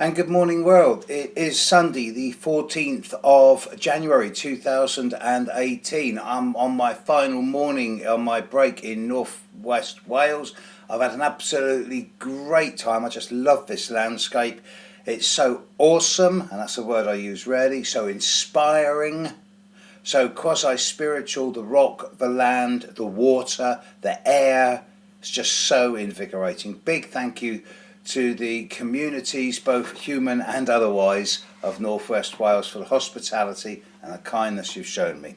And good morning, world. It is Sunday, the 14th of January 2018. I'm on my final morning on my break in northwest Wales. I've had an absolutely great time. I just love this landscape. It's so awesome, and that's a word I use rarely, so inspiring, so quasi-spiritual, the rock, the land, the water, the air. It's just so invigorating. Big thank you to the communities, both human and otherwise, of Northwest Wales for the hospitality and the kindness you've shown me.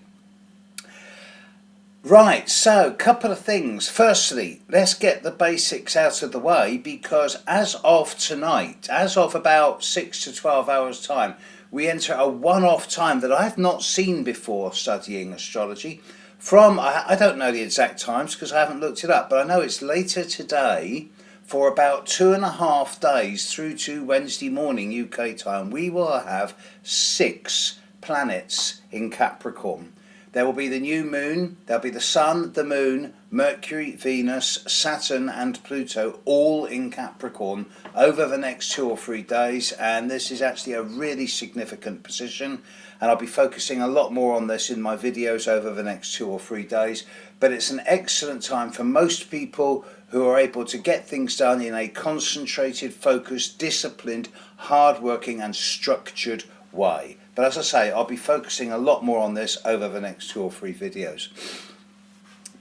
Right, so a couple of things. Firstly, let's get the basics out of the way, because as of tonight, as of about 6 to 12 hours time, we enter a one-off time that I've not seen before studying astrology. From, I don't know the exact times because I haven't looked it up, but I know it's later today. For about 2.5 days through to Wednesday morning UK time, we will have 6 planets in Capricorn. There will be the new moon, there'll be the sun, the moon, Mercury, Venus, Saturn and Pluto, all in Capricorn over the next 2 or 3 days, and this is actually a really significant position, and I'll be focusing a lot more on this in my videos over the next 2 or 3 days. But it's an excellent time for most people who are able to get things done in a concentrated, focused, disciplined, hard-working and structured way. But as I say, I'll be focusing a lot more on this over the next 2 or 3 videos.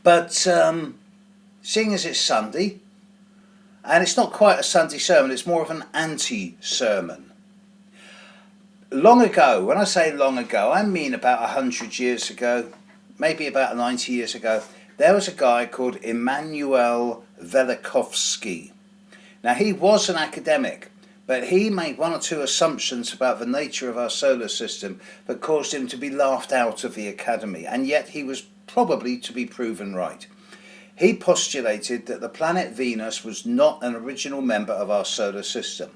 But seeing as it's Sunday, and it's not quite a Sunday sermon, it's more of an anti-sermon. Long ago, when I say long ago, I mean about 100 years ago, maybe about 90 years ago, there was a guy called Immanuel Velikovsky. Now, he was an academic, but he made 1 or 2 assumptions about the nature of our solar system that caused him to be laughed out of the academy, and yet he was probably to be proven right. He postulated that the planet Venus was not an original member of our solar system,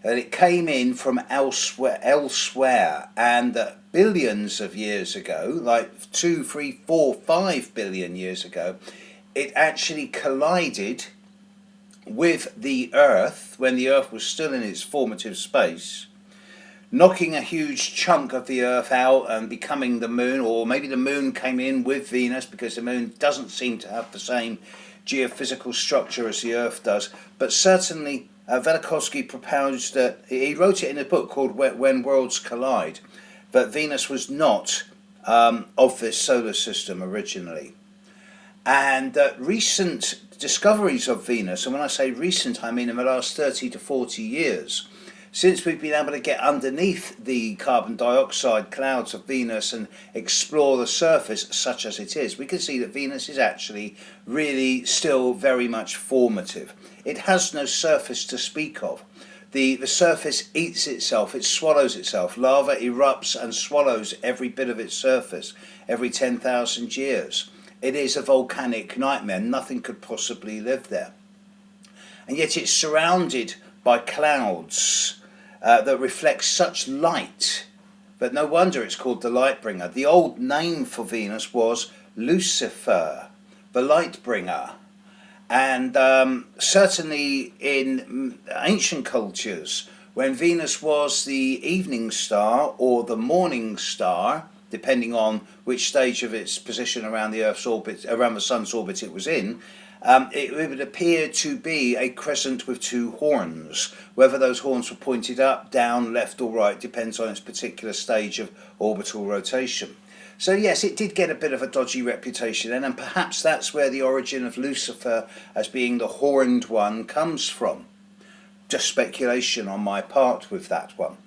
that it came in from elsewhere, and that billions of years ago, like 2, 3, 4, 5 billion years ago, it actually collided with the Earth when the Earth was still in its formative space, knocking a huge chunk of the Earth out and becoming the moon, or maybe the moon came in with Venus, because the moon doesn't seem to have the same geophysical structure as the Earth does. But certainly Velikovsky proposed that, he wrote it in a book called When Worlds Collide, that Venus was not of this solar system originally. And recent discoveries of Venus, and when I say recent, I mean in the last 30 to 40 years, since we've been able to get underneath the carbon dioxide clouds of Venus and explore the surface such as it is, we can see that Venus is actually really still very much formative. It has no surface to speak of. The surface eats itself, it swallows itself. Lava erupts and swallows every bit of its surface every 10,000 years. It is a volcanic nightmare. Nothing could possibly live there. And yet it's surrounded by clouds that reflect such light that no wonder it's called the light bringer. The old name for Venus was Lucifer, the light bringer. And certainly in ancient cultures, when Venus was the evening star or the morning star, depending on which stage of its position around the Earth's orbit, around the Sun's orbit it was in, it would appear to be a crescent with 2 horns. Whether those horns were pointed up, down, left or right depends on its particular stage of orbital rotation. So yes, it did get a bit of a dodgy reputation, and perhaps that's where the origin of Lucifer as being the horned one comes from. Just speculation on my part with that one.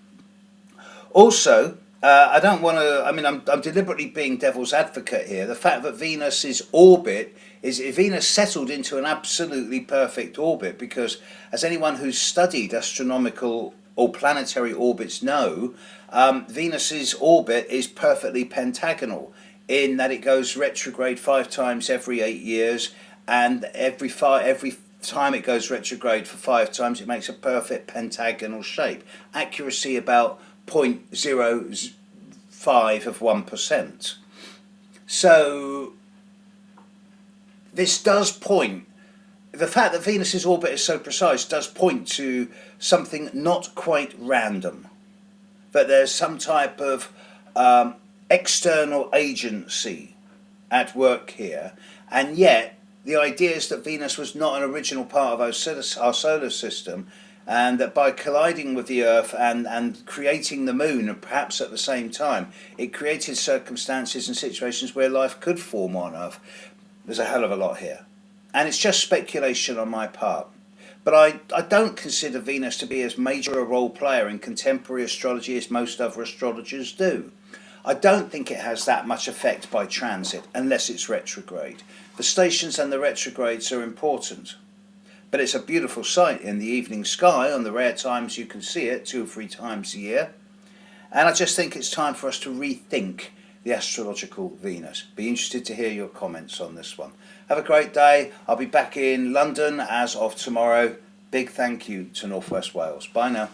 Also, I don't want to, I'm deliberately being devil's advocate here. The fact that Venus's orbit Venus settled into an absolutely perfect orbit, because as anyone who's studied astronomical or planetary orbits know, Venus's orbit is perfectly pentagonal in that it goes retrograde 5 times every 8 years, and every time it goes retrograde for 5 times it makes a perfect pentagonal shape. Accuracy about 0.05 of 1%. So this does point the fact that Venus's orbit is so precise does point to something not quite random. That there's some type of external agency at work here, and yet the idea is that Venus was not an original part of our solar system, and that by colliding with the Earth and creating the Moon, and perhaps at the same time, it created circumstances and situations where life could form on Earth. There's a hell of a lot here. And it's just speculation on my part. But I don't consider Venus to be as major a role player in contemporary astrology as most other astrologers do. I don't think it has that much effect by transit, unless it's retrograde. The stations and the retrogrades are important. But it's a beautiful sight in the evening sky on the rare times you can see it, 2 or 3 times a year. And I just think it's time for us to rethink the astrological Venus. Be interested to hear your comments on this one. Have a great day. I'll be back in London as of tomorrow. Big thank you to North West Wales. Bye now.